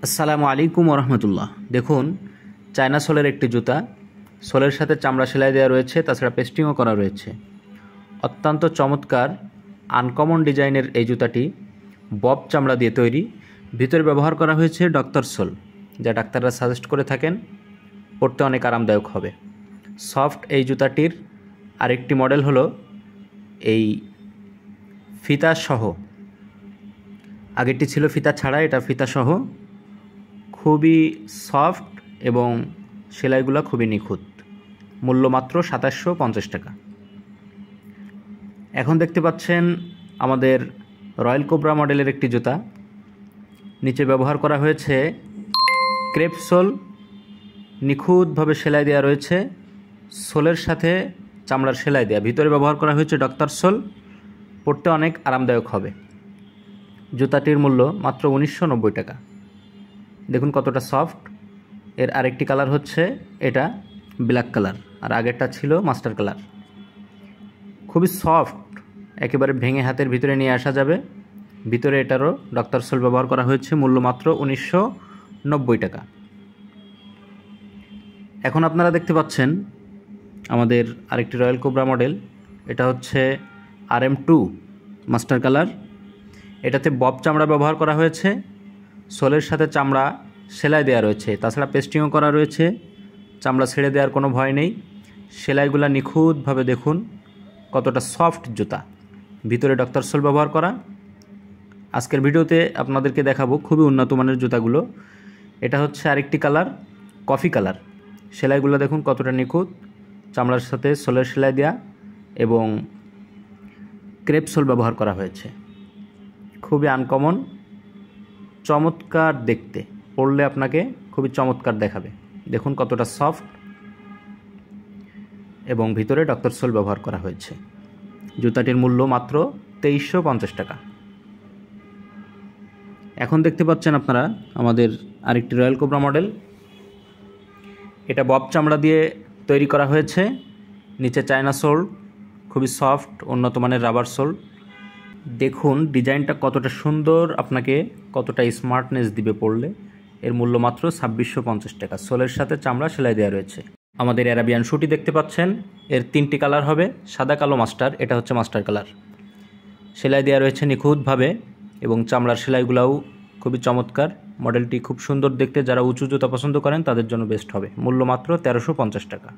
আসসালামু আলাইকুম ওরহমতুল্লাহ। দেখুন, চায়না সোলের একটি জুতা, সোলের সাথে চামড়া সেলাই দেওয়া রয়েছে, তাছাড়া পেস্টিংও করা রয়েছে। অত্যন্ত চমৎকার আনকমন ডিজাইনের এই জুতাটি বব চামড়া দিয়ে তৈরি। ভিতরে ব্যবহার করা হয়েছে ডক্টর সোল, যা ডাক্তাররা সাজেস্ট করে থাকেন, পরতে অনেক আরামদায়ক হবে। সফট এই জুতাটির আরেকটি মডেল হলো এই ফিতা সহ। আগেরটি ছিল ফিতা ছাড়া, এটা ফিতা সহ। খুবই সফট এবং সেলাইগুলো খুবই নিখুঁত। মূল্য মাত্র ২৭৫০ টাকা। এখন দেখতে পাচ্ছেন আমাদের রয়্যাল কোবরা মডেলের একটি জুতা। নিচে ব্যবহার করা হয়েছে ক্রেপ সোল, নিখুঁতভাবে সেলাই দেওয়া রয়েছে, সোলের সাথে চামড়ার সেলাই দেওয়া। ভিতরে ব্যবহার করা হয়েছে ডক্টর সোল, পরতে অনেক আরামদায়ক হবে। জুতাটির মূল্য মাত্র ১৯৯০ টাকা। দেখুন কতটা সফট। এর আরেকটি কালার হচ্ছে এটা ব্ল্যাক কালার, আর আগেরটা ছিল মাস্টার কালার। খুবই সফট, একেবারে ভেঙে হাতের ভিতরে নিয়ে আসা যাবে। ভিতরে এটারও ডক্টর সোল ব্যবহার করা হয়েছে। মূল্য মাত্র ১৯৯০ টাকা। এখন আপনারা দেখতে পাচ্ছেন আমাদের আরেকটি রয়্যাল কোবরা মডেল। এটা হচ্ছে RM2 মাস্টার কালার। এটাতে বব চামড়া ব্যবহার করা হয়েছে, সোলের সাথে চামড়া সেলাই দেওয়া রয়েছে, তাছাড়া পেস্টিংও করা রয়েছে। চামড়া ছেড়ে দেওয়ার কোনো ভয় নেই। সেলাইগুলো নিখুঁতভাবে দেখুন কতটা সফট জুতা। ভিতরে ডক্টর সোল ব্যবহার করা। আজকের ভিডিওতে আপনাদেরকে দেখাবো খুবই উন্নত মানের জুতাগুলো। এটা হচ্ছে আরেকটি কালার, কফি কালার। সেলাইগুলো দেখুন কতটা নিখুঁত, চামড়ার সাথে সোলের সেলাই দেওয়া এবং ক্রেপ সোল ব্যবহার করা হয়েছে। খুবই আনকমন, চমৎকার দেখতে, পরলে আপনাকে খুবই চমৎকার দেখাবে। দেখুন কতটা সফট এবং ভিতরে ডক্টর সোল ব্যবহার করা হয়েছে। জুতাটির মূল্য মাত্র ২৩৫০ টাকা। এখন দেখতে পাচ্ছেন আপনারা আমাদের আরেকটি রয়্যাল কোবরা মডেল। এটা বব চামড়া দিয়ে তৈরি করা হয়েছে। নিচে চায়না সোল, খুবই সফট, উন্নত মানের রাবার সোল। দেখুন ডিজাইনটা কতটা সুন্দর, আপনাকে কতটা স্মার্টনেস দিবে পরলে। এর মূল্য মাত্র ২৬৫০ টাকা। সোলের সাথে চামড়া সেলাই দেওয়া রয়েছে। আমাদের অ্যারাবিয়ান শুটি দেখতে পাচ্ছেন। এর ৩টি কালার হবে, সাদা, কালো, মাস্টার। এটা হচ্ছে মাস্টার কালার। সেলাই দেওয়া রয়েছে নিখুঁতভাবে এবং চামড়ার সেলাইগুলোও খুবই চমৎকার। মডেলটি খুব সুন্দর দেখতে। যারা উঁচু জুতা পছন্দ করেন তাদের জন্য বেস্ট হবে। মূল্য মাত্র ১৩৫০ টাকা।